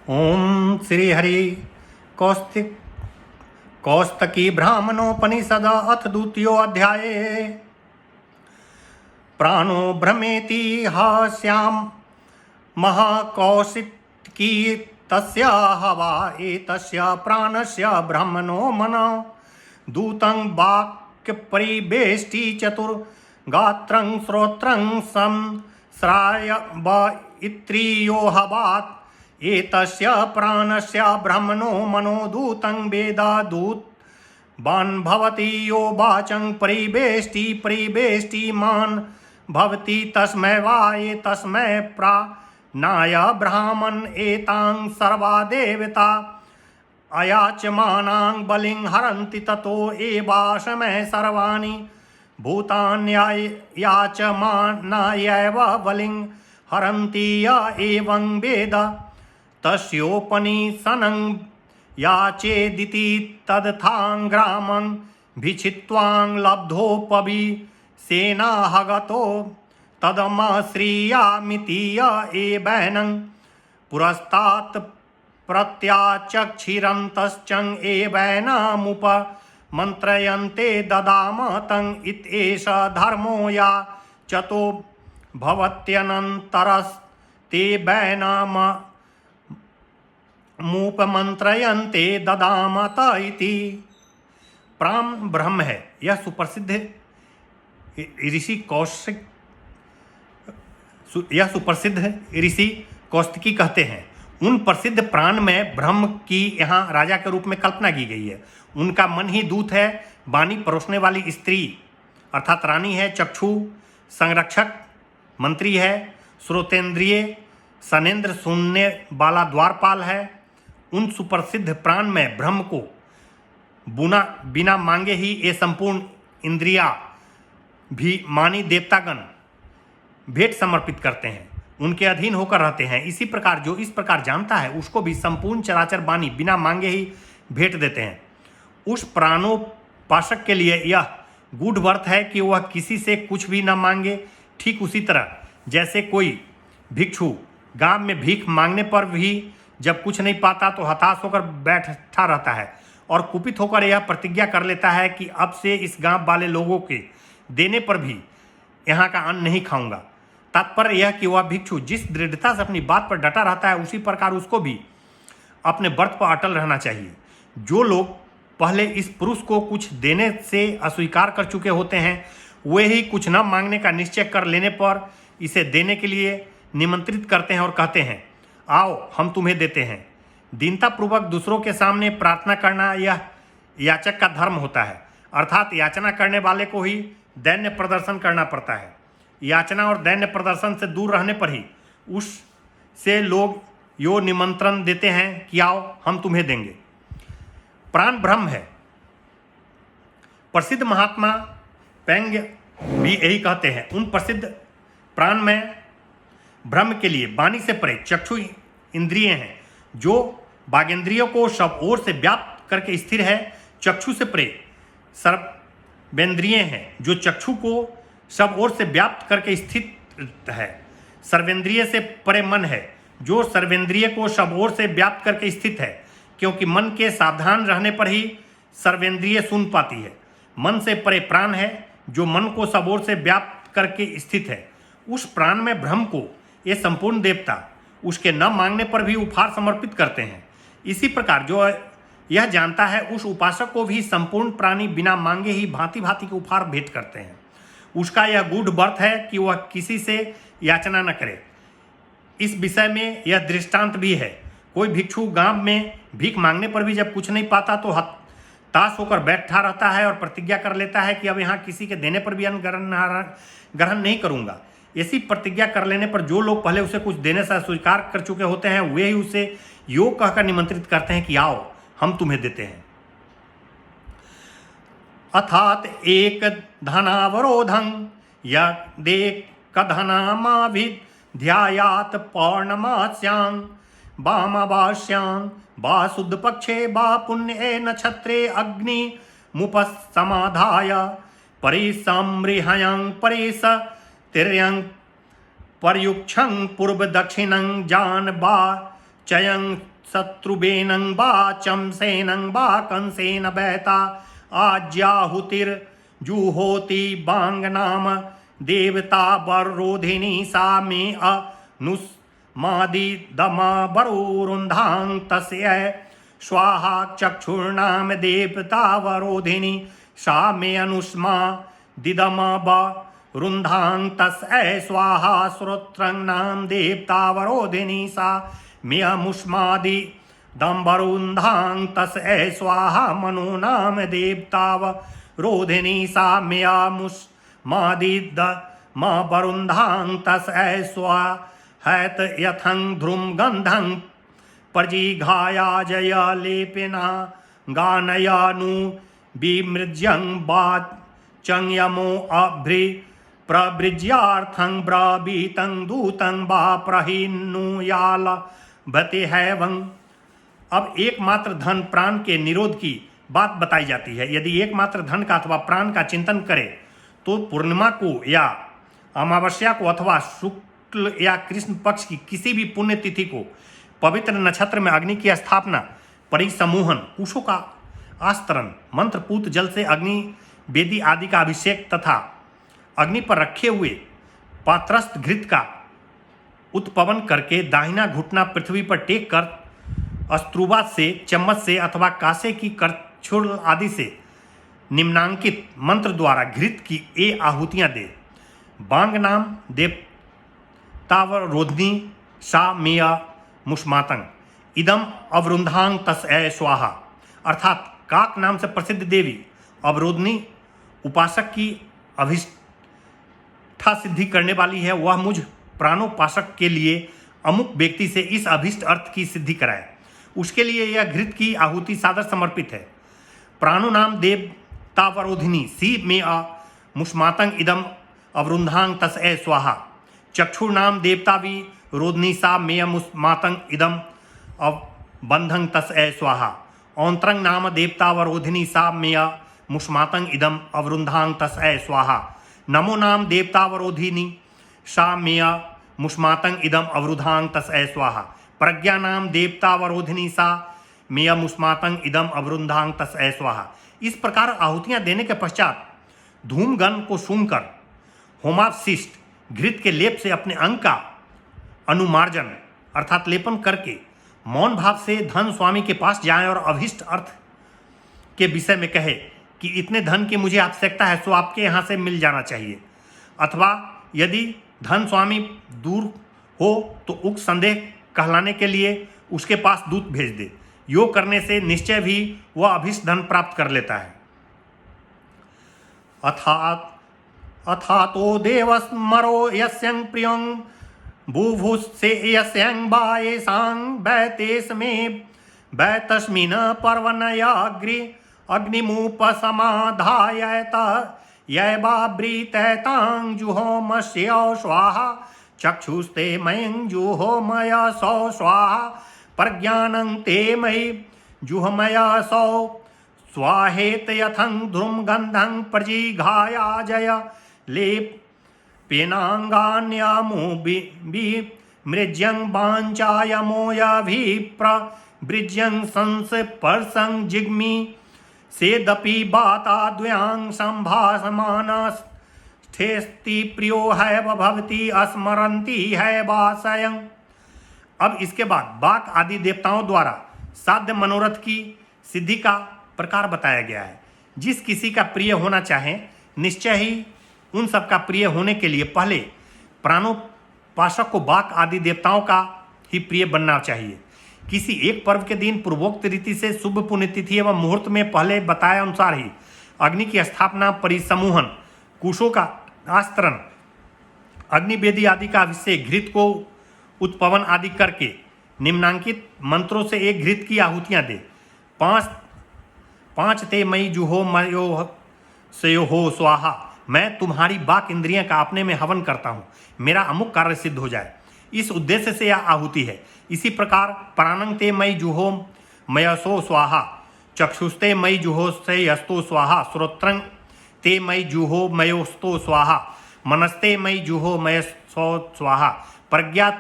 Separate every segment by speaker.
Speaker 1: ओम श्री हरि कौस्तिक कौस्तकी ब्राह्मणोपनिषद अथ द्वितीयो अध्याय प्राणो भ्रमेति हास्याम महाकौशिकी तस्य हवा एतस्य प्राणस्य ब्रह्मणो मन दूतं वाक्य परिवेष्टि चतुर्गात्रं श्रोत्रं संश्राय इत्रियो हवात् एतस्य प्राणस्य ब्रह्मणो मनोदूतं वेदादूतवान् भवति यो वाचं परिवेष्टिमान् भवति तस्मै वा एतस्मै प्राणाय ब्राह्मण एतां सर्वा देवता अयाचमानां बलिं हरन्ति ततो एवाशमः सर्वाणि भूतान्याचमानायैव बलिं हरन्ति य एवं वेद तस्योपनिषनं याचेदिति तदथाङ्ग्रामं भिक्षित्वां लब्धोपवि सेनाहगतो तदमश्रीयामिति य एवैनं पुरस्तात् प्रत्याचक्षिरन्तश्चं एवैनामुपमन्त्रयन्ते ददाम तं इत्येष धर्मो या चतो भवत्यनन्तरस्ते वैनामुपमन्त्रयन्ते ददामत इति। प्राण ब्रह्म है, यह सुप्रसिद्ध ऋषि कौशिक कौस्तुकी कहते हैं। उन प्रसिद्ध प्राण में ब्रह्म की यहाँ राजा के रूप में कल्पना की गई है। उनका मन ही दूत है, वाणी परोसने वाली स्त्री अर्थात रानी है, चक्षु संरक्षक मंत्री है, श्रोतेंद्रिय सनेन्द्र सुनने वाला द्वारपाल है। उन सुप्रसिद्ध प्राण में ब्रह्म को बिना मांगे ही ये संपूर्ण इंद्रिया भी मानी देवतागण भेंट समर्पित करते हैं, उनके अधीन होकर रहते हैं। इसी प्रकार जो इस प्रकार जानता है उसको भी संपूर्ण चराचर वाणी बिना मांगे ही भेंट देते हैं। उस प्राणोपासक के लिए यह गूढ़ व्रत है कि वह किसी से कुछ भी न मांगे। ठीक उसी तरह जैसे कोई भिक्षु गांव में भीख मांगने पर भी जब कुछ नहीं पाता तो हताश होकर बैठा रहता है और कुपित होकर यह प्रतिज्ञा कर लेता है कि अब से इस गांव वाले लोगों के देने पर भी यहाँ का अन्न नहीं खाऊंगा। तात्पर्य यह कि वह भिक्षु जिस दृढ़ता से अपनी बात पर डटा रहता है उसी प्रकार उसको भी अपने व्रत पर अटल रहना चाहिए। जो लोग पहले इस पुरुष को कुछ देने से अस्वीकार कर चुके होते हैं वे ही कुछ न मांगने का निश्चय कर लेने पर इसे देने के लिए निमंत्रित करते हैं और कहते हैं, आओ हम तुम्हें देते हैं। दीनतापूर्वक दूसरों के सामने प्रार्थना करना यह याचक का धर्म होता है, अर्थात याचना करने वाले को ही दैन्य प्रदर्शन करना पड़ता है। याचना और दैन्य प्रदर्शन से दूर रहने पर ही उससे लोग यो निमंत्रण देते हैं कि आओ हम तुम्हें देंगे। प्राण ब्रह्म है। प्रसिद्ध महात्मा पेंग भी यही कहते हैं। उन प्रसिद्ध प्राण में ब्रह्म के लिए वाणी से परे चक्षु इंद्रिय हैं जो बागेंद्रियों को सब ओर से व्याप्त करके स्थिर है। चक्षु से परे सर्वेंद्रिय हैं जो चक्षु को सब ओर से व्याप्त करके स्थित है। सर्वेंद्रिय से परे मन है जो सर्वेंद्रिय को सब ओर से व्याप्त करके स्थित है, क्योंकि मन के सावधान रहने पर ही सर्वेंद्रिय सुन पाती है। मन से परे प्राण है जो मन को सब ओर से व्याप्त करके स्थित है। उस प्राण में ब्रह्म को ये संपूर्ण देवता उसके न मांगने पर भी उपहार समर्पित करते हैं। इसी प्रकार जो यह जानता है उस उपासक को भी संपूर्ण प्राणी बिना मांगे ही भांति भांति के उपहार भेंट करते हैं। उसका यह गूढ़ व्रत है कि वह किसी से याचना न करे। इस विषय में यह दृष्टांत भी है। कोई भिक्षु गांव में भीख मांगने पर भी जब कुछ नहीं पाता तो हताश होकर बैठा रहता है और प्रतिज्ञा कर लेता है कि अब यहाँ किसी के देने पर भी अन्न ग्रहण नहीं करूँगा। ऐसी प्रतिज्ञा कर लेने पर जो लोग पहले उसे कुछ देने से स्वीकार कर चुके होते हैं वे ही उसे यो कहकर निमंत्रित करते हैं कि आओ हम तुम्हें देते हैं। अर्थात एक धनावरोधं यदेकधनामाभिध्यायात् पौर्णमास्यां वामावास्यां वा शुद्धपक्षे वा पुण्ये नक्षत्रे अग्निमुपसमाधाय परिसमृहयं परिसतिर्यं पर्युक्षं पूर्व दक्षिणं जान बा चयं शत्रुबेनं वा चमसेनं वा कंसेन बहता आज्याहुतिर्जुहोति बांगनाम देवता वरोधिनी सा मे अनुस्मादिदमवरुरुन्धां तस्य स्वाहा चक्षुर्नाम देवता वरोधिनी सा मे अनुस्मादिदमवरुन्धां तस्य स्वाहा श्रोत्रं नाम देवता वरोधिनी सा मे अमुष्मादिदमवरुन्धां तस्य स्वाहा मनो नाम देवता वरोधिनी सा मे अमुष्मादिदमवरुन्धां तस्य स्वाहैत यथं ध्रुम गंधं प्रजिघायाजय लेपिना गानयानु विमृज्यं वाचं यमो अभ्रि प्रवृज्यार्थं ब्रवीतं दूतं वा प्रहिन्नुयाल भते हैवं। अब एकमात्र धन प्राण के निरोध की बात बताई जाती है। यदि एकमात्र धन का अथवा प्राण का चिंतन करे तो पूर्णिमा को या अमावस्या को अथवा शुक्ल या कृष्ण पक्ष की किसी भी पुण्य तिथि को पवित्र नक्षत्र में अग्नि की स्थापना, परिसमूहन, कुशों का आस्तरण, मंत्रपूत जल से अग्नि वेदी आदि का अभिषेक तथा अग्नि पर रखे हुए पात्रस्थ घृत का उत्पवन करके दाहिना घुटना पृथ्वी पर टेक कर अस्त्रुबा से, चम्मच से अथवा कासे की करछुल आदि से निम्नांकित मंत्र द्वारा घृत की ये आहुतियां दे। बांग नाम देवतावरोधिनी सा मेया मुष्मातंग इदम अवरुंधांग तस ए स्वाहा, अर्थात काक नाम से प्रसिद्ध देवी अवरोधनी उपासक की अभिष्ठा सिद्धि करने वाली है। वह मुझ प्राणोपासक के लिए अमुक व्यक्ति से इस अभिष्ट अर्थ की सिद्धि कराए, उसके लिए यह घृत की आहुति सादर समर्पित है। प्राणो नाम देवतावरोधिनी सी में मुष्मातंग इदम अवरुंधांग तस ए स्वाहा, चक्षुर नाम देवतावी रोधनी सा मेय मुष्मातंग इदम अवबंधं तस ए स्वाहा, औंतरंग नाम देवतावरोधिनी सा मेय मुष्मातंग इदम अवरुंधांग तस ए स्वाहा, नमो नाम देवतावरोधिनी सा मेय मुष्मातंग इदम अवरुधांग तस ए स्वाहा, प्रज्ञा नाम देवतावरोधिनी सा मेय मुष्मातंग इदम अवरुंधांग तस ए स्वाहा। इस प्रकार आहुतियां देने के पश्चात धूमगन को सूंघकर होमावशिष्ट घृत के लेप से अपने अंग का अनुमार्जन अर्थात लेपन करके मौन भाव से धन स्वामी के पास जाएं और अभिष्ट अर्थ के विषय में कहे कि इतने धन की मुझे आवश्यकता है, सो आपके यहाँ से मिल जाना चाहिए। अथवा यदि धन स्वामी दूर हो तो उक्त संदेह कहलाने के लिए उसके पास दूत भेज दे। योग करने से निश्चय भी वह अभिष्ट धन प्राप्त कर लेता है। अथातो देवस्मरो यस्यं प्रियं बुभुत्से यस्यं बायेषां बैतेस्मे बैतस्मिन् पर्वणयाग्रि अग्निमुपसमाधायत यैवावृतैतां जुहोमस्य स्वाहा, चक्षुस्ते मयं जुहोमय सौ स्वाहा, प्रज्ञानं ते मयि जुहोमय सौ स्वाहेत यथं ध्रुम गंधं प्रजिघायाजय लेपेनांगान्यामो मृज्यं वाञ्छायमोयभिप्रवृज्यं संस्पर्शं जिग्मी सेदपि बाताद्वयां संभासमानस्थेस्ति प्रियो है भवती स्मरन्ति है वासयं। अब इसके बाद बाक आदि देवताओं द्वारा साध्य मनोरथ की सिद्धि का प्रकार बताया गया है। जिस किसी का प्रिय होना चाहे निश्चय ही उन सब का प्रिय होने के लिए पहले प्राणोपासक को बाक आदि देवताओं का ही प्रिय बनना चाहिए। किसी एक पर्व के दिन पूर्वोक्त रीति से शुभ पुण्यतिथि एवं मुहूर्त में पहले बताए अनुसार ही अग्नि की स्थापना, परिसमूहन, कुशों का आस्तरण, अग्निवेदी आदि का अभिषेक, घृत को उत्पवन आदि करके निम्नांकित मंत्रों से एक घृत की आहुतियां दे। पांच ते मई जुहो मयो सयो हो स्वाहा, मैं तुम्हारी बाक इंद्रियां का अपने में हवन करता हूँ, मेरा अमुक कार्य सिद्ध हो जाए, इस उद्देश्य से यह आहुति है। इसी प्रकार प्राणं ते मई जुहो मयसो स्वाहा, चक्षुस्ते मई जुहो से यस्तो स्वाहा, श्रोत्रं ते मई जुहो मयोस्तो स्वाहा, मनस्ते मई जुहो मयसो स्वाहा, प्रज्ञा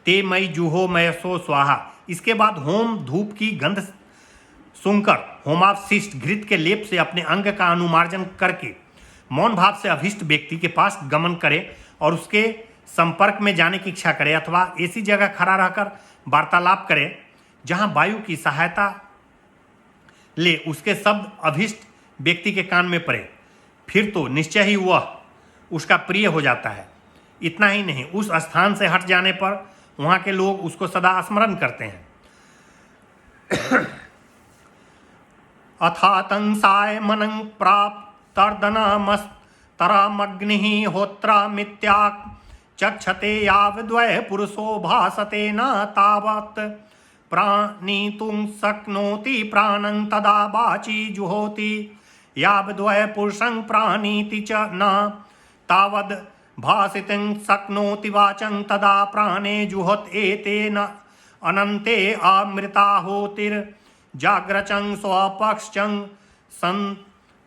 Speaker 1: ते मई जुहो मयसो स्वाहा, इसके बाद होम धूप की गंध सूंघकर होमावशिष्ट घृत के लेप से अपने अंग का अनुमार्जन करके मौन भाव से अभिष्ट व्यक्ति के पास गमन करे और उसके संपर्क में जाने की इच्छा करे अथवा ऐसी जगह खड़ा रहकर वार्तालाप करे जहां वायु की सहायता ले उसके शब्द अभिष्ट व्यक्ति के कान में पड़े, फिर तो निश्चय ही वह उसका प्रिय हो जाता है। इतना ही नहीं, उस स्थान से हट जाने पर वहां के लोग उसको सदा स्मरण करते हैं। अथातंसाय मनं प्राप्त तर्दनमस्तरमग्निः होत्रा मित्याक चक्षते यावद्वय पुरुषो भासते न तावत् प्राणितुं शक्नोति प्राणं तदा वाची जुहोति यावद्वय पुरुषं प्राणीति च न तावद् भासितं शक्नोति वाचं तदा प्राणे जुहोत एतेन अनन्ते अमृताहुतिर्जाग्रचं स्वपक्षं सन्ततमबक्षिणं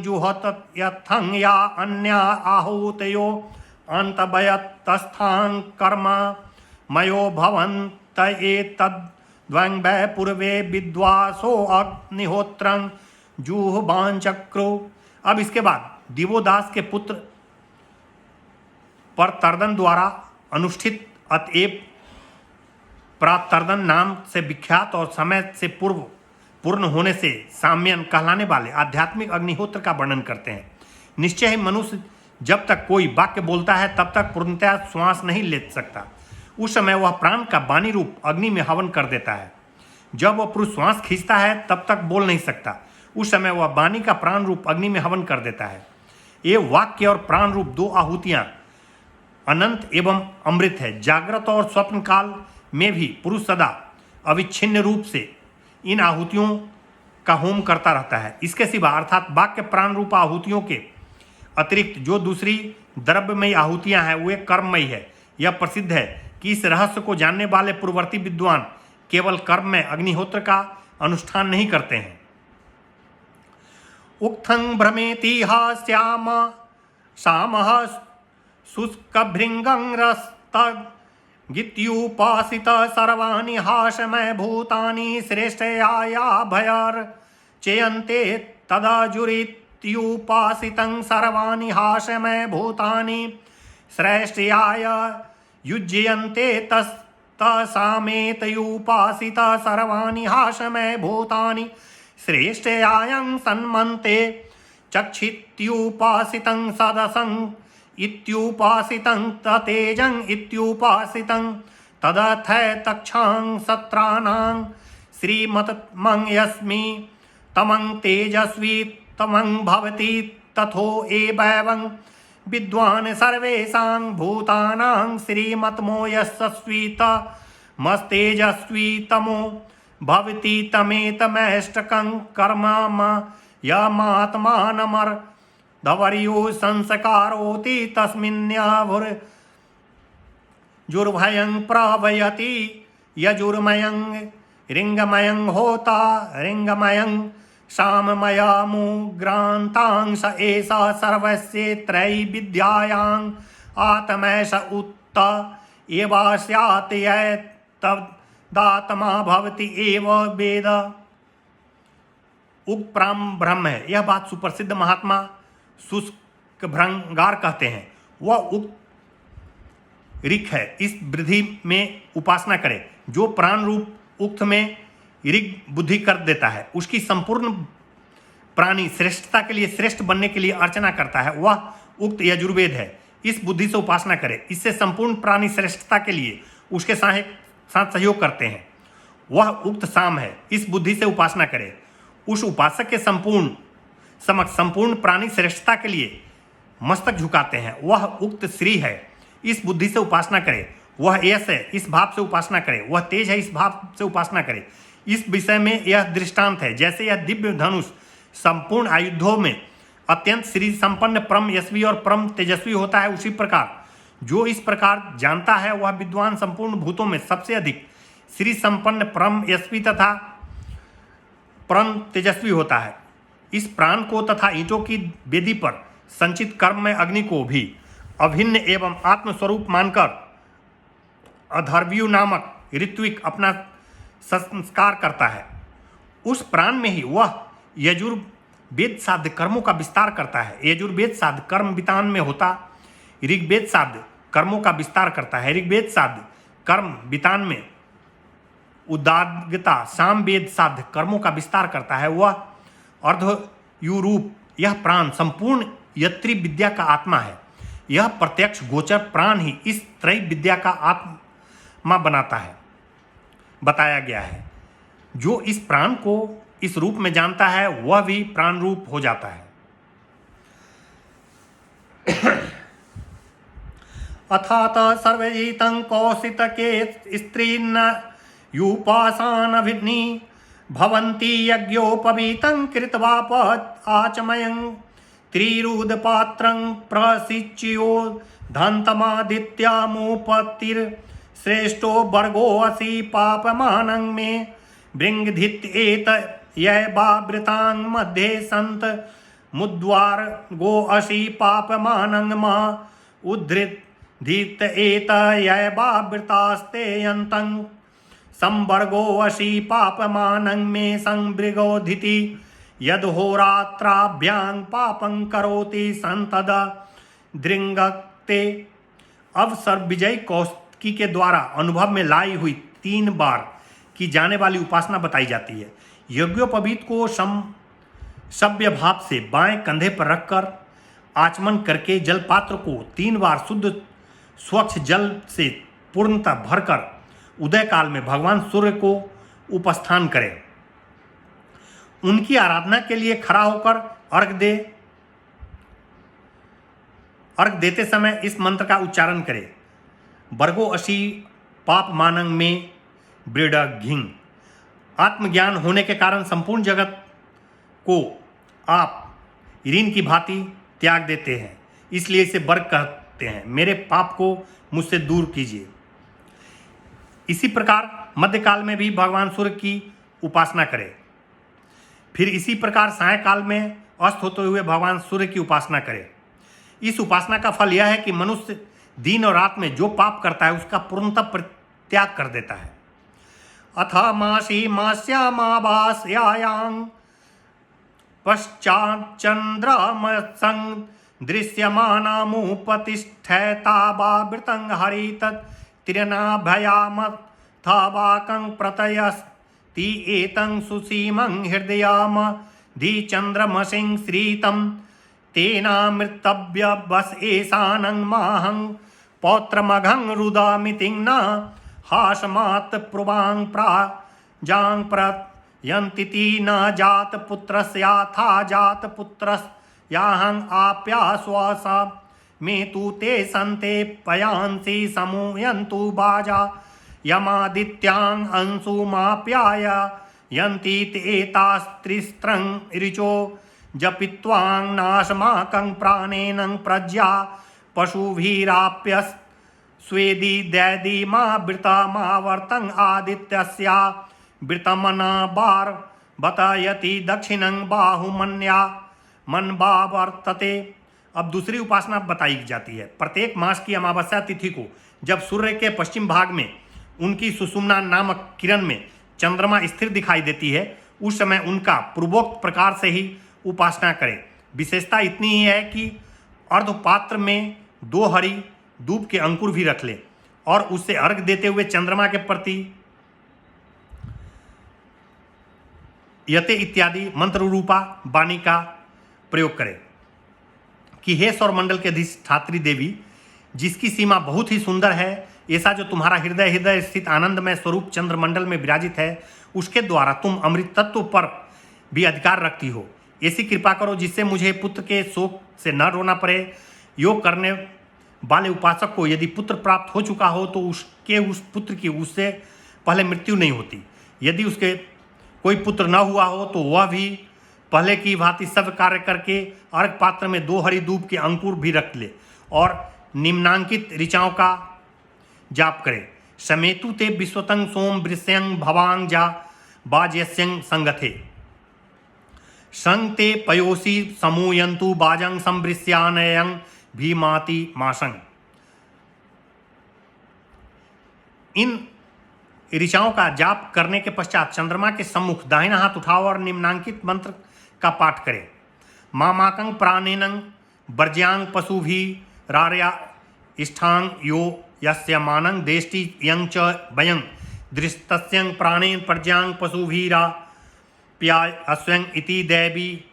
Speaker 1: जुहोत यत्थं या अन्या आहूतयो अन्तभयतस्थां कर्म मयो भवन्त एतद्वंग्वै पूर्वे विद्वासो अग्निहोत्रं जुह्वांचक्रो। अब इसके बाद दिवोदास के पुत्र पर तर्दन द्वारा अनुष्ठित अतएव प्रातर्दन नाम से विख्यात और समय से पूर्ण होने से साम्यन कहलाने वाले आध्यात्मिक अग्निहोत्र का वर्णन करते हैं। निश्चय ही मनुष्य जब तक कोई वाक्य बोलता है तब तक पूर्णतः श्वास नहीं ले सकता। उस समय वह प्राण का वाणी रूप अग्नि में हवन कर देता है। जब वह पुरुष श्वास खींचता है तब तक बोल नहीं सकता। उस समय वह वाणी का प्राण रूप अग्नि में हवन कर देता है। ये वाक्य और प्राण रूप दो आहुतियां अनंत एवं अमृत है। जागृत और स्वप्न काल में भी पुरुष सदा अविच्छिन्न रूप से इन आहुतियों का होम करता रहता है। इसके सिवा अर्थात वाक्य प्राण रूप आहुतियों के अतिरिक्त जो दूसरी द्रव्यमयी आहुतियां हैं वे कर्ममयी है। यह प्रसिद्ध है कि इस रहस्य को जानने वाले पूर्ववर्ती विद्वान केवल कर्म में अग्निहोत्र का अनुष्ठान नहीं करते हैं। उक्थं भ्रमेति हास्याम सामः शुष्कभृङ्गं रस्तगित्युपासित सर्वाणि हासमय भूतानि श्रेष्ठया भयर चेयन्ते तदजुरित्युपासितं सर्वाणि हासमय भूतानि श्रेष्ठयाय युज्यन्ते तस्सामेतयुपासित सर्वाणि हासमय भूतानि श्रेष्ठयायं सन्मन्ते चक्षित्युपासितं सदसं इत्युपासितं ततेजं इत्युपासितं तदथै तक्षां सत्राणां श्रीमतमं यस्मि तमं तेजस्वी तमं भवति तथो एवं विद्वान् सर्वेषां भूतानां श्रीमतमो यशस्वीतमस्तेजस्वी तमो भवति तमेतमैष्टकं कर्म यमात्मानमर्धवर्यो संस्कारोति तस्मिन्याभुर्जुर्भयं प्रवयति यजुर्मयं रिङ्गमयं होता रिङ्गमयं साममयमुग्रान्तां स एष सर्वस्य त्रैविद्यायां आत्मैष उत्त एवा स्यात् यत्तदात्मा भवति एव वेद। उक्त ब्रह्म है। यह बात सुप्रसिद्ध महात्मा शुष्कभृंगार कहते हैं। वह उक्त ऋख है। इस वृद्धि में उपासना करे जो प्राण रूप उक्त में ऋग बुद्धि कर देता है। उसकी संपूर्ण प्राणी श्रेष्ठता के लिए श्रेष्ठ बनने के लिए अर्चना करता है। वह उक्त यजुर्वेद है। इस बुद्धि से उपासना करे। इससे संपूर्ण प्राणी श्रेष्ठता के लिए उसके साथ सहयोग करते हैं। वह उक्त साम है। इस बुद्धि से उपासना करे। उस उपासक के संपूर्ण प्राणी श्रेष्ठता के लिए मस्तक झुकाते हैं। वह उक्त श्री है। इस बुद्धि से उपासना करे। वह यश है। इस भाव से उपासना करे। वह तेज है। इस भाव से उपासना करे। इस विषय में यह दृष्टांत है। जैसे यह दिव्य धनुष संपूर्ण आयुधों में अत्यंत श्री संपन्न परम यशस्वी और परम तेजस्वी होता है, उसी प्रकार जो इस प्रकार जानता है वह विद्वान संपूर्ण भूतों में सबसे अधिक श्री संपन्न परम यशस्वी तथा परम तेजस्वी होता है। इस प्राण को तथा ईंटों की वेदी पर संचित कर्म में अग्नि को भी अभिन्न एवं आत्मस्वरूप मानकर अधर्व्यु नामक ऋत्विक अपना संस्कार करता है, उस प्राण में ही वह यजुर्वेद साध्य कर्मों का विस्तार करता है। यजुर्वेद साध्य कर्म वितान में होता, ऋग्वेद साध्य कर्मों का विस्तार करता है। ऋग्वेद साध्य कर्म वितान में उदाग्रता, सामवेद साध्य कर्मों का विस्तार करता है। वह अर्धयूरूप यह प्राण संपूर्ण यत्री विद्या का आत्मा है। यह प्रत्यक्ष गोचर प्राण ही इस त्रय विद्या का आत्मा बनाता है, बताया गया है। जो इस प्राण को इस रूप में जानता है वह भी प्राण रूप हो जाता है। अथात सर्वजितं कौशितके स्त्रीन्न यूपासानभिन्नि भवन्ति यज्ञोपवीतं कृत्वाप आचमयं त्रिरुदपात्रं प्रसिच्यो धन्तमादित्यामुपतिर्श्रेष्ठो वर्गोऽसि पापमानं मे भृङ्गधित्येत यैवावृतां मध्ये सन्त मुद्वार गोऽसि पापमानं मा उद्धृत एत यैवावृतास्ते यन्तं संवर्गोऽसि पापमानं मे संवृगोधिति यद्होरात्राभ्यां पापं करोति संतद दृंगते। अवसर विजय कौशिकी के द्वारा अनुभव में लाई हुई 3 बार की जाने वाली उपासना बताई जाती है। यज्ञोपवीत को सभ्य भाव से बाएं कंधे पर रखकर आचमन करके जल पात्र को 3 बार शुद्ध स्वच्छ जल से पूर्णतः भरकर उदय काल में भगवान सूर्य को उपस्थान करें। उनकी आराधना के लिए खड़ा होकर अर्घ देते समय इस मंत्र का उच्चारण करें। वर्गो असी पाप मानंग में ब्रीड घिंग। आत्मज्ञान होने के कारण संपूर्ण जगत को आप ऋण की भांति त्याग देते हैं, इसलिए इसे वर्ग कहते हैं। मेरे पाप को मुझसे दूर कीजिए। इसी प्रकार मध्यकाल में भी भगवान सूर्य की उपासना करें। फिर इसी प्रकार सायंकाल में अस्त होते हुए भगवान सूर्य की उपासना करें। इस उपासना का फल यह है कि मनुष्य दिन और रात में जो पाप करता है उसका पूर्णतः परित्याग कर देता है। अथ मासी मास्यामावास्यायां पश्चाच्चन्द्रमसं दृश्यमानामुपतिष्ठैतावावृतं हरितत्तिरनाभयामथवाकं प्रतयस्ति एतं सुसीमं हृदयामधिचन्द्रमसिं श्रीतं तेनामृतव्यवस एषानं माहं पौत्रमघं रुदामितिं न हासमात् प्रुवां प्राजां प्रयन्तीति न जातपुत्रस्याथा जातपुत्रस्याहं आप्याश्वास मे तु ते सन्ते पयांसि समूयन्तु बाजा यमादित्यां अंशुमाप्याय यन्ति एतास्त्रिस्त्रं ऋचो जपित्वां नाशमाकं प्राणेन प्रज्ञा पशुभिराप्य स्वेदि दैदी मावृतमावर्तं आदित्यस्या वृतमनाबार बतायति दक्षिणं बाहुमन्या मनबा वर्तते। अब दूसरी उपासना बताई जाती है। प्रत्येक मास की अमावस्या तिथि को जब सूर्य के पश्चिम भाग में उनकी सुषुम्ना नामक किरण में चंद्रमा स्थिर दिखाई देती है, उस समय उनका पूर्वोक्त प्रकार से ही उपासना करें। विशेषता इतनी ही है कि अर्धपात्र में 2 हरी दूब के अंकुर भी रख ले और उससे अर्घ देते हुए चंद्रमा के प्रति यते इत्यादि मंत्र रूपा वाणी का प्रयोग करें कि हे सौरमंडल के अधिष्ठात्री देवी, जिसकी सीमा बहुत ही सुंदर है, ऐसा जो तुम्हारा हृदय स्थित आनंदमय स्वरूप चंद्रमंडल में विराजित है, उसके द्वारा तुम अमृत तत्व पर भी अधिकार रखती हो। ऐसी कृपा करो जिससे मुझे पुत्र के शोक से न रोना पड़े। योग करने वाले उपासक को यदि पुत्र प्राप्त हो चुका हो तो उस पुत्र की उससे पहले मृत्यु नहीं होती। यदि उसके कोई पुत्र न हुआ हो तो वह भी पहले की भांति सब कार्य करके अर्घ पात्र में 2 हरी दूब के अंकुर भी रख ले और निम्नांकित ऋचाओं का जाप करे। समेतु ते विश्वतं सोम वृष्यं भवांग जा बाज्यस्यं संगथे संग ते पयोसी समूयंतु बाजं संवृष्यानयं भीमाति मासंग। इन ऋचाओं का जाप करने के पश्चात चंद्रमा के सम्मुख दाहिना हाथ उठाओ और निम्नांकित मंत्र का पाठ करें। मामाकं प्राणेनं वर्ज्यांग पशु भी रार्या इष्ठांग यो यस्य मानं देष्टि यं च वयं दृष्टस्यं प्राणेन प्रज्यांग पशुभिरा प्याय अस्वयं इति दैवी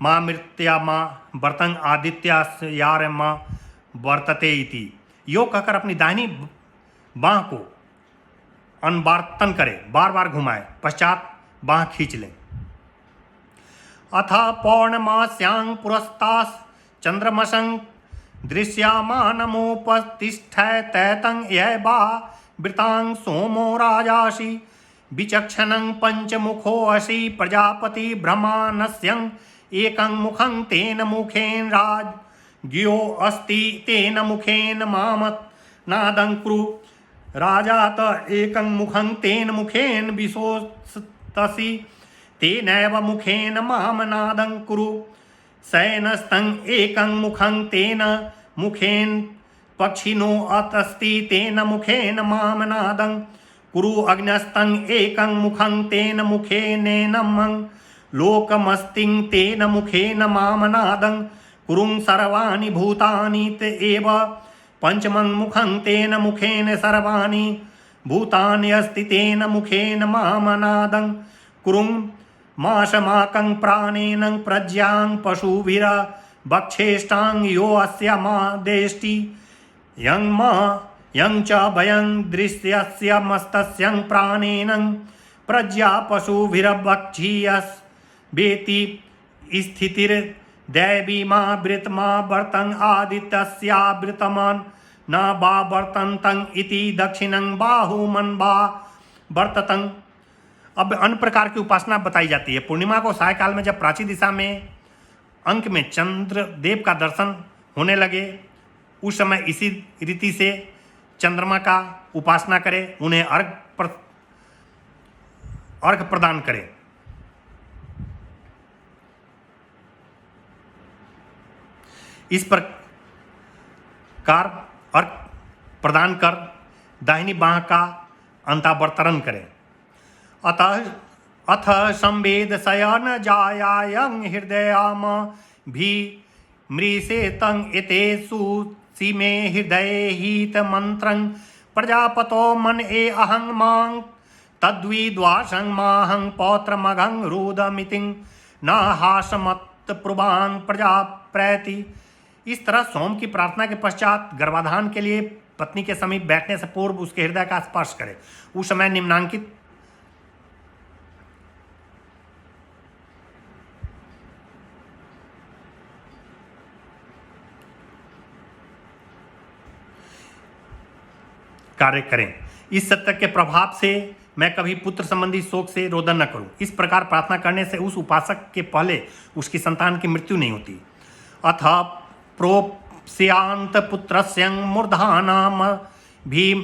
Speaker 1: माँ मृत्या माँ वर्तंग आदित्यार माँ वर्तते इति। यो कहकर अपनी दाहिनी बाँह को अनवार्तन करें, बार बार घुमाए, पश्चात बाँह खींच लें। अथ पौर्णमास्यां पुरस्तास् चंद्रमसं दृश्यमानमुपतिष्ठै तैतं यैवा वृतां सोमो राजासि विचक्षणं पंचमुखो असि प्रजापति ब्रह्माण्डस्यं एकं मुखं तेन मुखेन राज्ञो अस्ति तेन मुखेन मामत् नादं कुरु राजात एकं मुखं तेन मुखेन विशोस्तसि तेनैव मुखेन मामनादं कुरु शयनस्तं एकं मुखं तेन मुखेन पक्षिणो अतस्ति तेन मुखेन मामनादं कुरु अग्नस्तं एकं मुखं तेन मुखेनेनमं लोकमस्तिं तेन मुखेन मामनादं कुरुं सर्वाणि भूतानि त एव पंचमं मुखं तेन मुखेन सर्वाणि भूतानि अस्ति तेन मुखेन मामनादं कुरुं माशमाकं प्राणेन प्रज्ञां पशुभिरा भक्षेष्टां यो अस्य मा देष्टि यं च भयं दृश्यस्य मस्तस्यं प्राणेन प्रज्ञा पशुभिर्भक्षीयस् वेति स्थितिर्दैवी मा वृतमा वर्तं आदित्यस्यावृतमान न वा वर्तन्तं इति दक्षिणं बाहुमन वा वर्ततं। अब अन्य प्रकार की उपासना बताई जाती है। पूर्णिमा को सायकाल में जब प्राची दिशा में अंक में चंद्र देव का दर्शन होने लगे, उस समय इसी रीति से चंद्रमा का उपासना करें, उन्हें अर्घ प्रदान करें। इस प्रकार अर्घ प्रदान कर दाहिनी बाह का अंतावर्तरण करें। अथ संवेद शयन जायायं हृदयाम भी मृषेतं एतेषु सीमे हृदय हित मंत्रं प्रजापतो मन ए अहं मां तद्विद्वासं माहं पौत्रमघं रुदमितिं न हासमत् प्रुवां प्रजा प्रैति। इस तरह सोम की प्रार्थना के पश्चात गर्भाधान के लिए पत्नी के समीप बैठने से पूर्व उसके हृदय का स्पर्श करें। उस समय निम्नांकित कार्य करें। इस सत्य के प्रभाव से मैं कभी पुत्र संबंधी शोक से रोदन न करूं। इस प्रकार प्रार्थना करने से उस उपासक के पहले उसकी संतान की मृत्यु नहीं होती। अथ प्रोप्स्यांत पुत्रस्य मूर्धानाम भी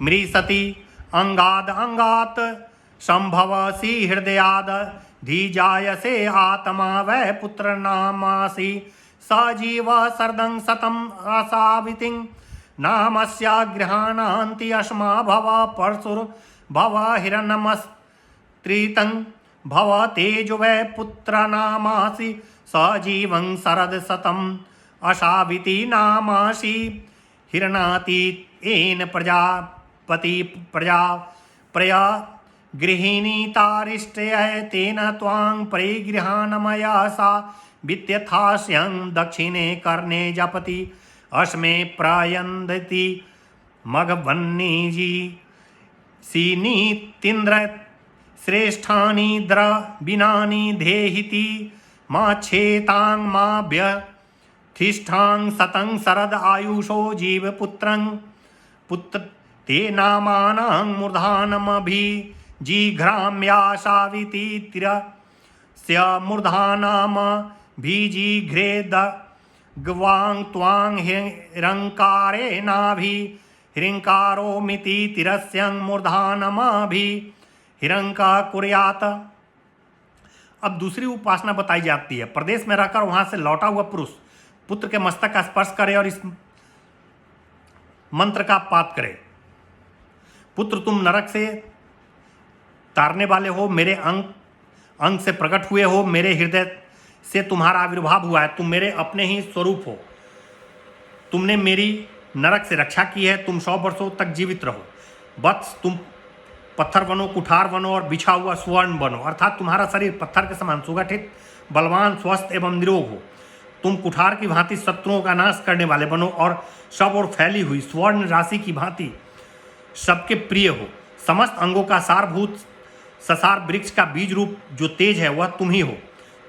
Speaker 1: मृषति अंगाद अंगात संभवसी हृदयाद धीजायसे आत्मा वै पुत्र नामासि सजीव सर्दं सतम आसावितिं नामस्या गृहाणान्ति अस्मा भव परशुर भव हिरण्यमस्त्रितं भव तेजो वै पुत्र नामासि सजीवं शरद शतम अशाविति नामासि हिरणाति येन प्रजापति प्रजा प्रया गृहिणी तारिष्टय तेन त्वां परिगृहाणमया सा वित्यथास्यं दक्षिणे कर्णे जपति अस्मे प्रायन्दति मघवन्निजी सीनीतीन्द्र श्रेष्ठानि द्रविनानि देहिति माच्छेतां माभ्यथिष्ठां सतं शरद आयुषो जीवपुत्रं पुत्र ते नामानां मूर्धानमभिजिघ्राम्या साविति तिरस्य मूर्धानामभिजिघ्रेद ग्वां त्वां हिरङ्कारेणाभि हिरङ्कारोमिति तिरस्यं मूर्धानमभि हिरङ्का कुर्यात्। अब दूसरी उपासना बताई जाती है। प्रदेश में रहकर वहां से लौटा हुआ पुरुष पुत्र के मस्तक का स्पर्श करे और इस मंत्र का पाठ करे। पुत्र तुम नरक से तारने वाले हो, मेरे अंग से प्रकट हुए हो, मेरे हृदय से तुम्हारा आविर्भाव हुआ है, तुम मेरे अपने ही स्वरूप हो, तुमने मेरी नरक से रक्षा की है, तुम 100 वर्षों तक जीवित रहो। वत्स तुम पत्थर बनो, कुठार बनो और बिछा हुआ स्वर्ण बनो, अर्थात तुम्हारा शरीर पत्थर के समान सुगठित, बलवान, स्वस्थ एवं निरोग हो। तुम कुठार की भांति शत्रुओं का नाश करने वाले बनो और सब और फैली हुई स्वर्ण राशि की भांति सबके प्रिय हो। समस्त अंगों का सारभूत ससार वृक्ष का बीज रूप जो तेज है वह तुम ही हो।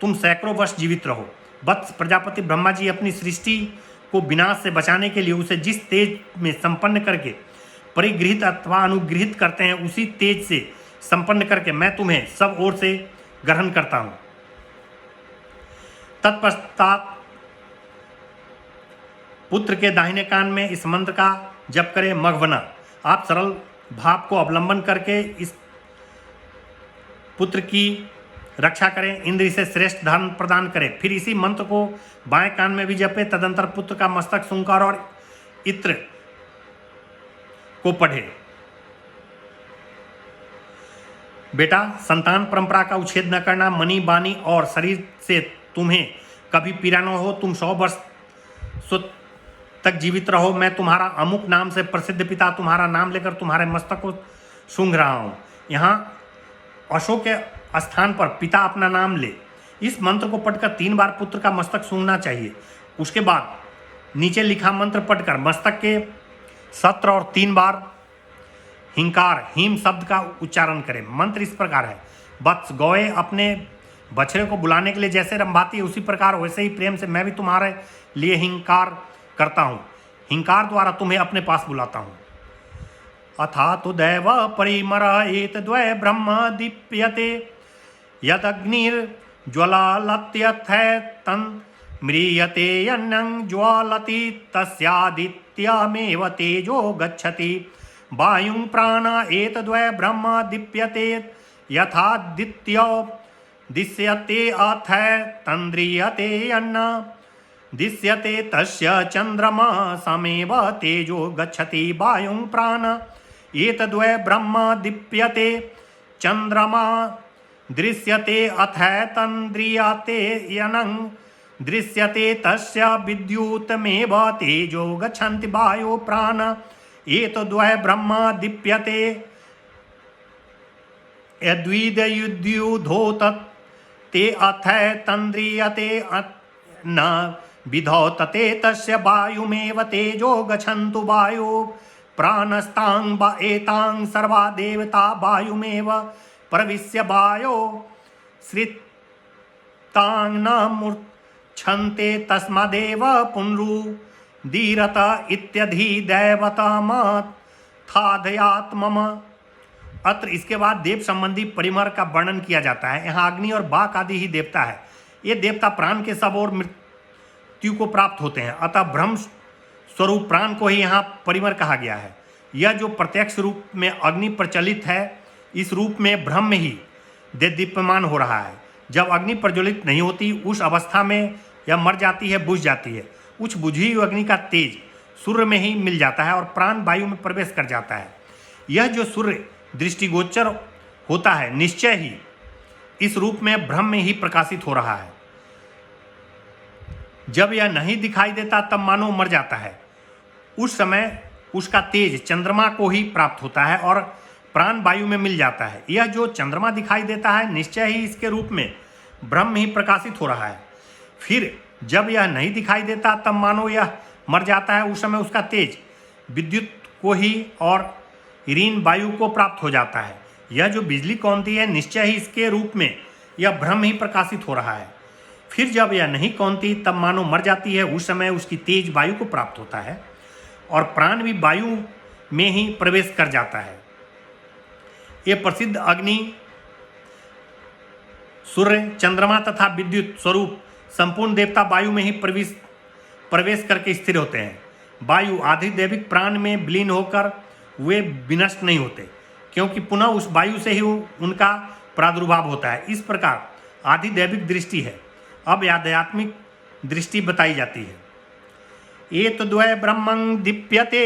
Speaker 1: तुम सैकड़ों वर्ष जीवित रहो। वत्स प्रजापति ब्रह्मा जी अपनी सृष्टि को विनाश से बचाने के लिए उसे जिस तेज में संपन्न करके परिगृहित अथवा अनुगृहित करते हैं, उसी तेज से संपन्न करके मैं तुम्हें सब ओर से ग्रहण करता हूं। तत्पश्चात पुत्र के दाहिने कान में इस मंत्र का जप करें, मघवना। आप सरल भाव को अवलंबन करके इस पुत्र की रक्षा करें, इंद्र इसे श्रेष्ठ धर्म प्रदान करें। फिर इसी मंत्र को बाएं कान में भी जपे। तदंतर पुत्र का मस्तक सुंकर और इत्र को पढ़े। बेटा, संतान परंपरा का उच्छेद न करना, मनी बानी और शरीर से तुम्हें कभी पीड़ा न हो। तुम 100 वर्ष तक जीवित रहो। मैं तुम्हारा अमुक नाम से प्रसिद्ध पिता तुम्हारा नाम लेकर तुम्हारे मस्तक को सूंघ रहा हूं। यहाँ अशोक के स्थान पर पिता अपना नाम ले। इस मंत्र को पढ़कर 3 बार पुत्र का मस्तक सूंघना चाहिए। उसके बाद नीचे लिखा मंत्र पढ़कर मस्तक के 17 और 3 बार हिंकार हिम शब्द का उच्चारण करें। मंत्र इस प्रकार है। वत्स, गौए अपने बछड़े को बुलाने के लिए जैसे रंभाती है, उसी प्रकार वैसे ही प्रेम से मैं भी तुम्हारे लिए हिंकार करता हूँ। हिंकार द्वारा तुम्हें अपने पास बुलाता हूँ। अथा तो दैव परिमर एत द्वय ब्रह्म दीप्यते यदग्निर्ज्वलत्यथ तन म्रियते यन्नं ज्वालति तस्यादित्यमेव तेजो गच्छति। वायुं प्राण एतद्वय ब्रह्म दीप्यते यथादित्यो दिश्यते अथ तन्द्रियते यन्न दिश्यते तस्य चंद्रमा समेव तेजो गच्छति। वायुं प्राण एतद्वय ब्रह्म दीप्यते चंद्रमा दृश्यते अथ तन्द्रियते यनं दृश्यते तस्य विद्युतमेव तेजो गच्छन्ति। वायु प्राण एतद्वय ब्रह्म दीप्यते यद्विद्युद्धोत ते अथ तन्द्रियते न विधौतते तस्य वायुमेव तेजो गच्छन्तु। वायु प्राणस्तां एतां सर्वा देवता वायुमेव प्रविश्य वायो श्रितां न मूर्च्छन्ते तस्मादेव पुनरुदीरत इत्यधिदैवतमथाधयात् मम। अत्र इसके बाद देव संबंधी परिमर का वर्णन किया जाता है। यहाँ अग्नि और बाक आदि ही देवता है। ये देवता प्राण के सब और मृत्यु को प्राप्त होते हैं, अतः ब्रह्म स्वरूप प्राण को ही यहाँ परिमर कहा गया है। यह जो प्रत्यक्ष रूप में अग्नि प्रचलित है, इस रूप में ब्रह्म ही दीप्यमान हो रहा है। जब अग्नि प्रज्वलित नहीं होती, उस अवस्था में यह मर जाती है, बुझ जाती है। उस बुझी हुई अग्नि का तेज सूर्य में ही मिल जाता है और प्राण वायु में प्रवेश कर जाता है। यह जो सूर्य दृष्टिगोचर होता है, निश्चय ही इस रूप में ब्रह्म में ही प्रकाशित हो रहा है। जब यह नहीं दिखाई देता तब मानो मर जाता है। उस समय उसका तेज चंद्रमा को ही प्राप्त होता है और प्राण वायु में मिल जाता है। यह जो चंद्रमा दिखाई देता है, निश्चय ही इसके रूप में ब्रह्म ही प्रकाशित हो रहा है। फिर जब यह नहीं दिखाई देता तब मानो यह मर जाता है। उस समय उसका तेज विद्युत को ही और ऋण वायु को प्राप्त हो जाता है। यह जो बिजली कौनती है, निश्चय ही इसके रूप में यह ब्रह्म ही प्रकाशित हो रहा है। फिर जब यह नहीं कौनती तब मानो मर जाती है। उस समय उसकी तेज वायु को प्राप्त होता है और प्राण भी वायु में ही प्रवेश कर जाता है। ये प्रसिद्ध अग्नि, सूर्य, चंद्रमा तथा विद्युत स्वरूप संपूर्ण देवता वायु में ही प्रवेश करके स्थिर होते हैं। वायु आधिदैविक प्राण में विलीन होकर वे विनष्ट नहीं होते, क्योंकि पुनः उस वायु से ही उनका प्रादुर्भाव होता है। इस प्रकार आधिदैविक दृष्टि है। अब आध्यात्मिक दृष्टि बताई जाती है। एतद्वय ब्रह्मं दीप्यते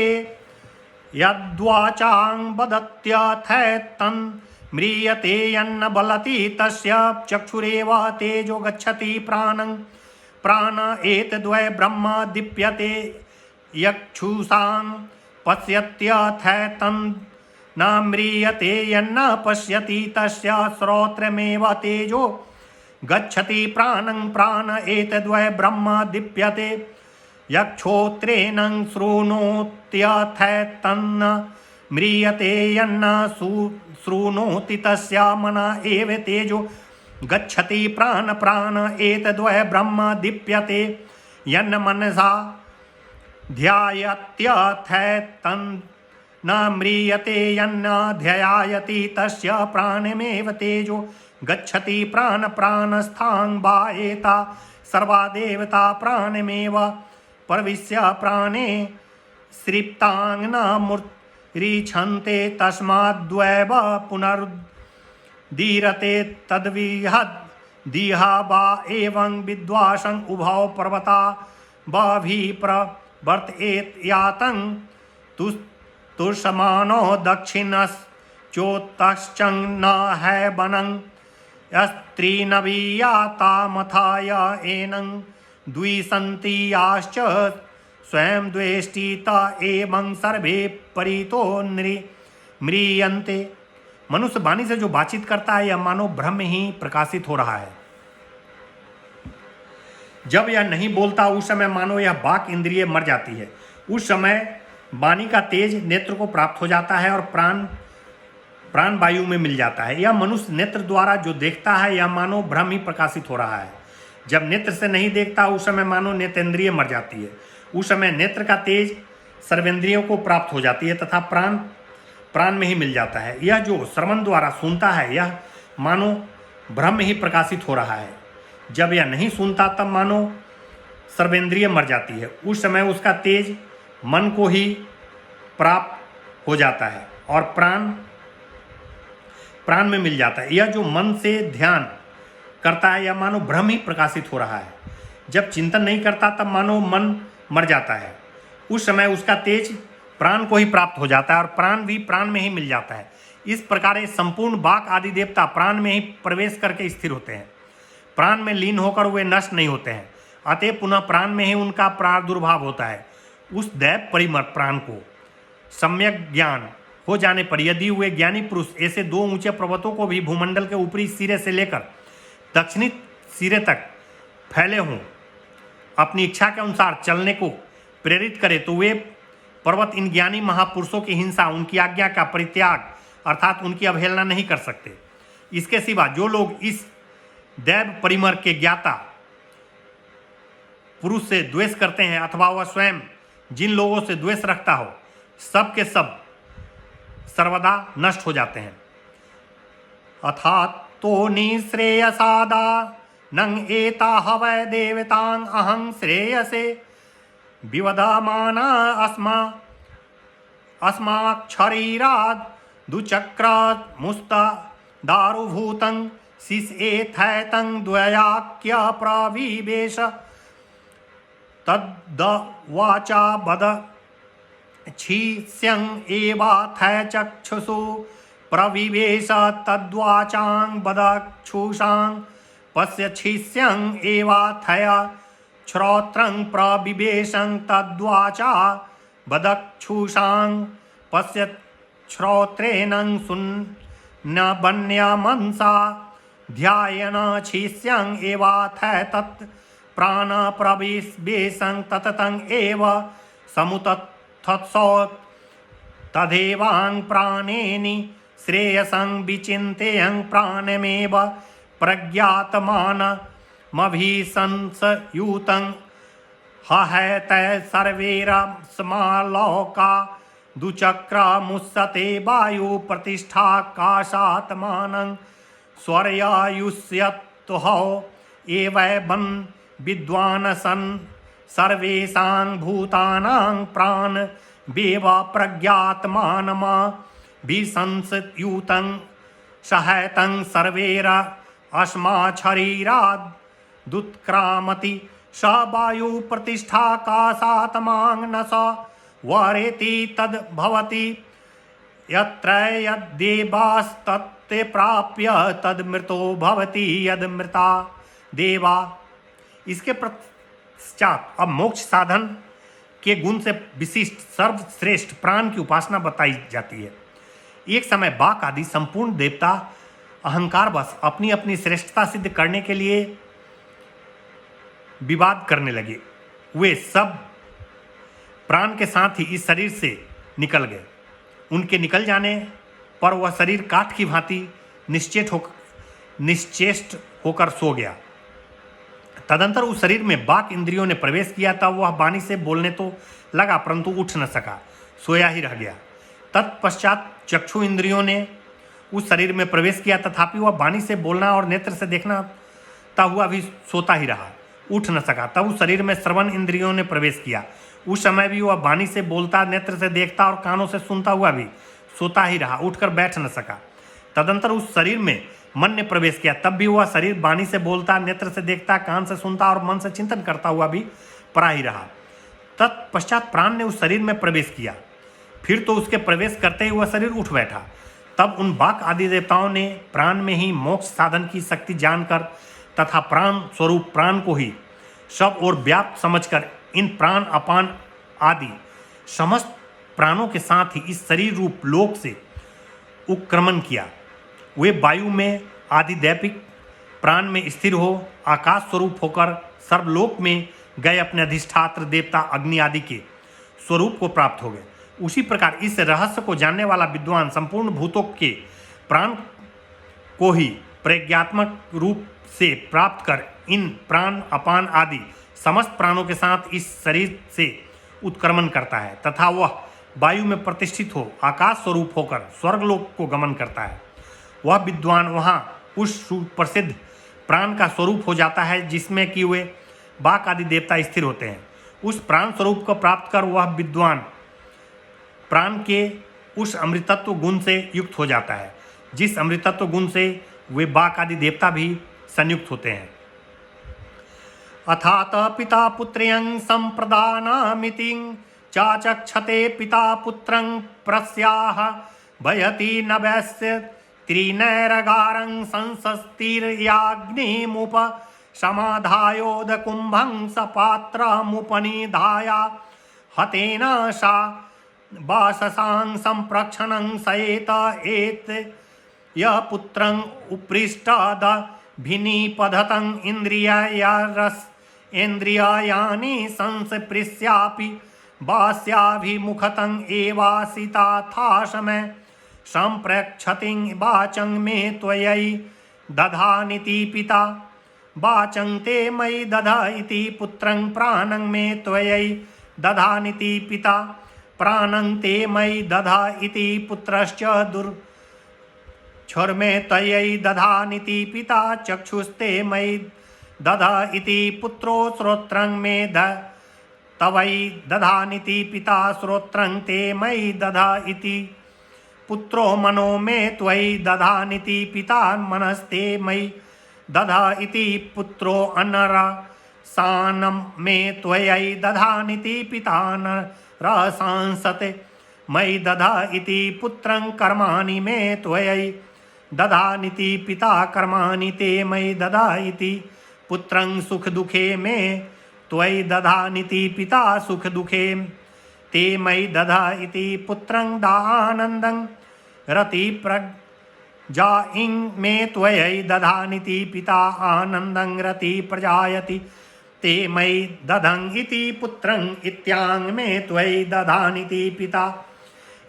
Speaker 1: यद्वाचां वदत्यथैतन् म्रियते यन्न बलति तस्य चक्षुरेव तेजो गच्छति प्राणं प्राण एतद्वै ब्रह्म दीप्यते यक्षुषां पश्यत्यथैतन् न म्रियते यन्न पश्यति तस्य श्रोत्रमेव तेजो गच्छति प्राणं प्राण एतद्वै ब्रह्म दीप्यते यक्षोत्रेण शृणोत्यथैतन्न म्रियते यन्न शृणोति तस्य मन एव तेजो गच्छति प्राण प्राण एतद्वै ब्रह्म दीप्यते यन्न मनसा ध्यायत्यथैतन्न म्रियते यन्न ध्यायति तस्य प्राणमेव तेजो गच्छति प्राण प्राणस्थां वायेता सर्वा देवता प्राणमेव प्रविश्य प्राणे सृप्तां न मूर्छन्ते तस्माद्वैव पुनरुदीरते तद्विहद् दिहा वा एवं विद्वासं उभौ पर्वता बभिप्रवर्तयेत् यातं तुष्यमानो दक्षिणश्चोत्तश्चं न है वनं यस्त्रीनवीयातामथाय एनं द्विसन्ति याश्च स्वयं द्वेष्टित एवं सर्वे परितो म्रियन्ते। मनुष्य वाणी से जो बातचीत करता है यह मानो ब्रह्म ही प्रकाशित हो रहा है। जब यह नहीं बोलता उस समय मानो यह बाक इंद्रिय मर जाती है। उस समय वाणी का तेज नेत्र को प्राप्त हो जाता है और प्राण वायु में मिल जाता है। यह मनुष्य नेत्र द्वारा जो देखता है यह मानो ब्रह्म ही प्रकाशित हो रहा है। जब नेत्र से नहीं देखता उस समय मानो नेत्रेंद्रिय मर जाती है। उस समय नेत्र का तेज सर्वेंद्रियों को प्राप्त हो जाती है तथा प्राण में ही मिल जाता है। यह जो श्रवण द्वारा सुनता है यह मानो ब्रह्म ही प्रकाशित हो रहा है। जब यह नहीं सुनता तब मानो सर्वेंद्रिय मर जाती है। उस समय उसका तेज मन को ही प्राप्त हो जाता है और प्राण में मिल जाता है। यह जो मन से ध्यान करता है यह मानो ब्रह्म ही प्रकाशित हो रहा है। जब चिंतन नहीं करता तब मानो मन मर जाता है। उस समय उसका तेज प्राण को ही प्राप्त हो जाता है और प्राण भी प्राण में ही मिल जाता है। इस प्रकार संपूर्ण बाक आदि देवता प्राण में ही प्रवेश करके स्थिर होते हैं। प्राण में लीन होकर वे नष्ट नहीं होते हैं, अतः पुनः प्राण में ही उनका प्रादुर्भाव होता है। उस दैव परिमर प्राण को सम्यक ज्ञान हो जाने पर यदि वे ज्ञानी पुरुष ऐसे दो ऊंचे पर्वतों को भी भूमंडल के ऊपरी सिरे से लेकर दक्षिणी सिरे तक फैले हों, अपनी इच्छा के अनुसार चलने को प्रेरित करे, तो वे पर्वत इन ज्ञानी महापुरुषों की हिंसा, उनकी आज्ञा का परित्याग अर्थात उनकी अवहेलना नहीं कर सकते। इसके सिवा जो लोग इस दैव परिमर के ज्ञाता पुरुष से द्वेष करते हैं अथवा वह स्वयं जिन लोगों से द्वेष रखता हो, सब के सब सर्वदा नष्ट हो जाते हैं। अर्थात तो निश्रेयसादा नंग एता हवै देवतांग अहं श्रेयसे विवदमाना अस्माक्षरीराद दुचक्रात् मुस्ता दारुभूतं शिष एथैतं द्वयाक्य प्रविवेश तद्वाचा बद छिष्यं एवाथै चक्षुषु प्रविवेश तद्वाचां बदक्षुषां पश्य छिष्यं एवाथय श्रोत्रं प्रविवेशं तद्वाचा बदक्षुषां पश्य श्रोत्रेण सुन्न वन्यमंसा ध्यायन छिष्यं एवाथै तत् प्राण प्रविवेशं तततं एव समुतत्सौ तदेवां प्राणेनि श्रेयसं विचिन्तयं प्राणमेव प्रज्ञातमानमभिसंसयुतं हहैतै सर्वैरस्मालोका दुचक्रमुत्सते वायु प्रतिष्ठाकाशात्मानं स्वर्यायुष्यतुहौ एवं विद्वान् सन् सर्वेषां भूतानां प्राण वेव प्रज्ञात्मानमभिसंसयुतं सहैतं सर्वैरस्माच्छरीरादुत्क्रामति स वायुप्रतिष्ठाकाशात्मानं न स वरेति तद् भवति यत्र यद्देवास्तत्ते प्राप्य तद्मृतो भवति यद्मृता देवा। इसके पश्चात अब मोक्ष साधन के गुण से विशिष्ट सर्वश्रेष्ठ प्राण की उपासना बताई जाती है। एक समय बाक आदि संपूर्ण देवता अहंकारवश अपनी अपनी श्रेष्ठता सिद्ध करने के लिए विवाद करने लगे। वे सब प्राण के साथ ही इस शरीर से निकल गए। उनके निकल जाने पर वह शरीर काठ की भांति निश्चेष्ट होकर सो गया। तदंतर उस शरीर में बाक इंद्रियों ने प्रवेश किया। तब वह वाणी से बोलने तो लगा परंतु उठ न सका, सोया ही रह गया। तत्पश्चात चक्षु इंद्रियों ने उस शरीर में प्रवेश किया, तथापि वह वाणी से बोलना और नेत्र से देखना तब हुआ भी सोता ही रहा, उठ न सका। तब उस शरीर में श्रवण इंद्रियों ने प्रवेश किया। उस समय भी वह वाणी से बोलता, नेत्र से देखता और कानों से सुनता हुआ भी सोता ही रहा, उठकर बैठ न सका। तदंतर उस शरीर में मन ने प्रवेश किया। तब भी वह शरीर वाणी से बोलता, नेत्र से देखता, कान से सुनता और मन से चिंतन करता हुआ भी पड़ा ही रहा। तत्पश्चात प्राण ने उस शरीर में प्रवेश किया। फिर तो उसके प्रवेश करते ही वह शरीर उठ बैठा। तब उन बाक आदि देवताओं ने प्राण में ही मोक्ष साधन की शक्ति जानकर तथा प्राण स्वरूप प्राण को ही सब और व्याप्त समझकर इन प्राण अपान आदि समस्त प्राणों के साथ ही इस शरीर रूप लोक से उत्क्रमण किया। वे वायु में आदिदैविक प्राण में स्थिर हो आकाश स्वरूप होकर सर्वलोक में गए अपने अधिष्ठात्र देवता अग्नि आदि के स्वरूप को प्राप्त हो गए। उसी प्रकार इस रहस्य को जानने वाला विद्वान संपूर्ण भूतों के प्राण को ही प्रज्ञात्मक रूप से प्राप्त कर इन प्राण अपान आदि समस्त प्राणों के साथ इस शरीर से उत्क्रमण करता है तथा वह वायु में प्रतिष्ठित हो आकाश स्वरूप होकर स्वर्गलोक को गमन करता है। वह विद्वान वहाँ उस प्रसिद्ध प्राण का स्वरूप हो जाता है जिसमें कि वे बाक आदि देवता स्थिर होते हैं। उस प्राण स्वरूप को प्राप्त कर वह विद्वान प्राण के उस अमृतत्व गुण से युक्त हो जाता है जिस अमृतत्व गुण से वे बाक आदि देवता भी संयुक्त होते हैं। अथात पिता पुत्र्यं संप्रदानामिति चाचक्षते पिता पुत्रं प्रस्याह भयति नभस्य त्रिनैरगारं संसस्तिर्याग्निमुप समाधायोदकुम्भं सपात्रमुपनिधाया हतेन सा वाससां संप्रक्षणं सयेत एत यः पुत्रं उपृष्टद भिनिपधतं इन्द्रियायानि संस्पृश्यापि वास्याभिमुखतं एवासिताथाशमे संप्रक्षतिं वाचं मे त्वयि दधानिति पिता वाचं ते मयि दध इति पुत्रं प्राणं मे त्वयि दधानिति पिता प्राणं ते मयि दध इति पुत्रश्च दुर्छुर्मे त्वयि दधानिति पिता चक्षुस्ते मयि दध इति पुत्रो श्रोत्रं मे तवयि दधानिति पिता श्रोत्रं ते मयि दध इति पुत्रो मनो मे त्वयि दधानिति पिता मनस्ते मयि दध इति पुत्रो अनरसानं मे त्वयि दधानिति पिता रसांसते मयि दध इति पुत्रं कर्माणि मे त्वयि दधानिति पिता कर्माणि ते मयि दध इति पुत्रं सुख दुखे मे त्वयि दधानिति पिता सुख दुखे ते मयि दध इति पुत्रं दानन्दं रति प्रजाइं मे त्वयि दधानिति पिता आनन्दं रति प्रजायति ते मयि दधं इति पुत्रं इत्यां मे त्वयि दधानिति पिता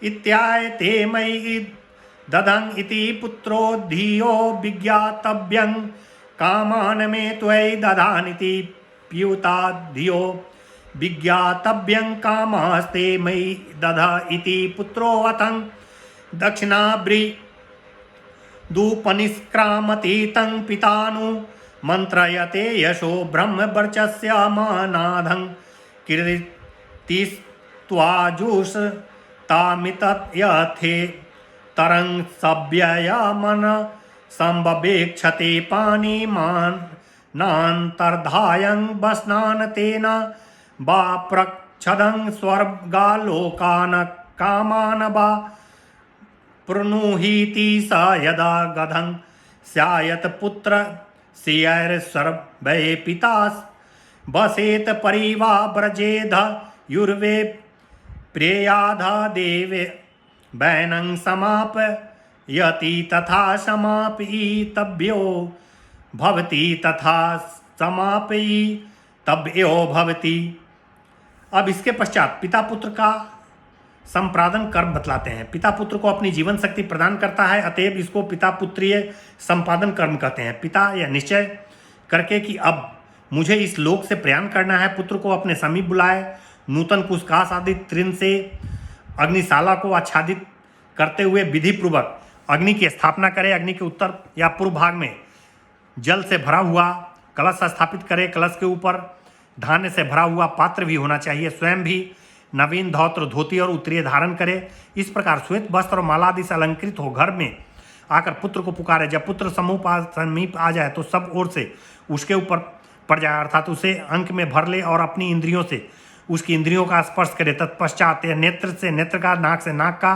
Speaker 1: इत्याय ते मयि दधं इति पुत्रो धियो विज्ञातव्यं कामान् मे त्वयि दधानिति प्युता धियो विज्ञातव्यं कामास्ते मयि दध इति पुत्रो अतं दक्षिणाभ्रिदुपनिष्क्रामतीतं पितानु मंत्रयते यशो ब्रह्मवर्चस्य मानाधं कीर्तिस्त्वाजुष तामितयथे तरं सव्ययमन संबवेक्षते पानिमान नान्तर्धायं वस्नान तेन वा छदं स्वर्गालोकान् कामान् वा प्रणुहीति स यदा गधं स्यायत पुत्र सियैर्सर्वै पिता बसेत परिवा व्रजेध युर्वे प्रेयाध देवे वैनं समापयति तथा समापयितव्यो भवति तथा समापयितव्यो भवति। अब इसके पश्चात पिता पुत्र का संप्रादन कर्म बतलाते हैं। पिता पुत्र को अपनी जीवन शक्ति प्रदान करता है, अतएव इसको पिता पुत्रीय संपादन कर्म कहते हैं। पिता यह निश्चय करके कि अब मुझे इस लोक से प्रयाण करना है, पुत्र को अपने समीप बुलाए, नूतन कुशकाश आदि तृण से अग्निशाला को आच्छादित करते हुए विधि पूर्वक अग्नि की स्थापना करे। अग्नि के उत्तर या पूर्व भाग में जल से भरा हुआ कलश स्थापित करे। कलश के ऊपर धान्य से भरा हुआ पात्र भी होना चाहिए। स्वयं भी नवीन धौत्र धोती और उत्तरीय धारण करे। इस प्रकार श्वेत वस्त्र और माला आदि से अलंकृत हो घर में आकर पुत्र को पुकारे। जब पुत्र समीप आ जाए तो सब ओर से उसके ऊपर पड़ जाए, अर्थात उसे अंक में भर ले और अपनी इंद्रियों से उसकी इंद्रियों का स्पर्श करे। तत्पश्चात नेत्र से नेत्र का, नाक से नाक का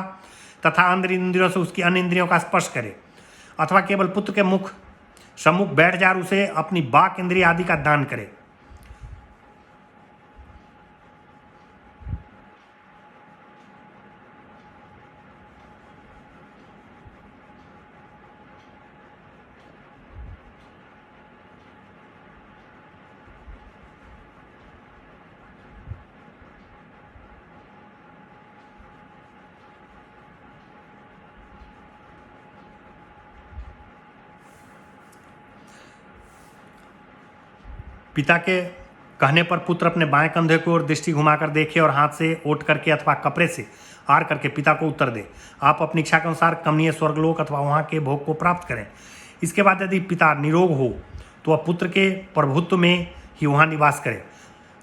Speaker 1: तथा अन्य इंद्रियों से उसकी अन्य इंद्रियों का स्पर्श करे, अथवा केवल पुत्र के मुख सम्मुख बैठ जाकर उसे अपनी बाक इंद्रिय आदि का दान करे। पिता के कहने पर पुत्र अपने बाएं कंधे की ओर दृष्टि घुमाकर देखे और हाथ से ओट करके अथवा कपड़े से आर करके पिता को उत्तर दे। आप अपनी इच्छा के अनुसार कमनीय स्वर्गलोक अथवा वहाँ के भोग को प्राप्त करें। इसके बाद यदि पिता निरोग हो तो वह पुत्र के प्रभुत्व में ही वहाँ निवास करे,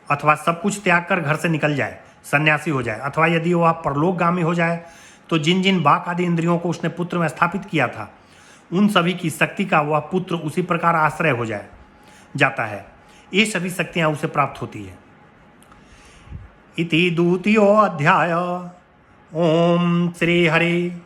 Speaker 1: अथवा सब कुछ त्याग कर घर से निकल जाए, सन्यासी हो जाए, अथवा यदि वह परलोकगामी हो जाए तो जिन जिन बाक आदि इंद्रियों को उसने पुत्र में स्थापित किया था उन सभी की शक्ति का वह पुत्र उसी प्रकार आश्रय हो जाता है। ये सभी शक्तियां उसे प्राप्त होती है। इति 2 अध्याय। ओम श्री हरि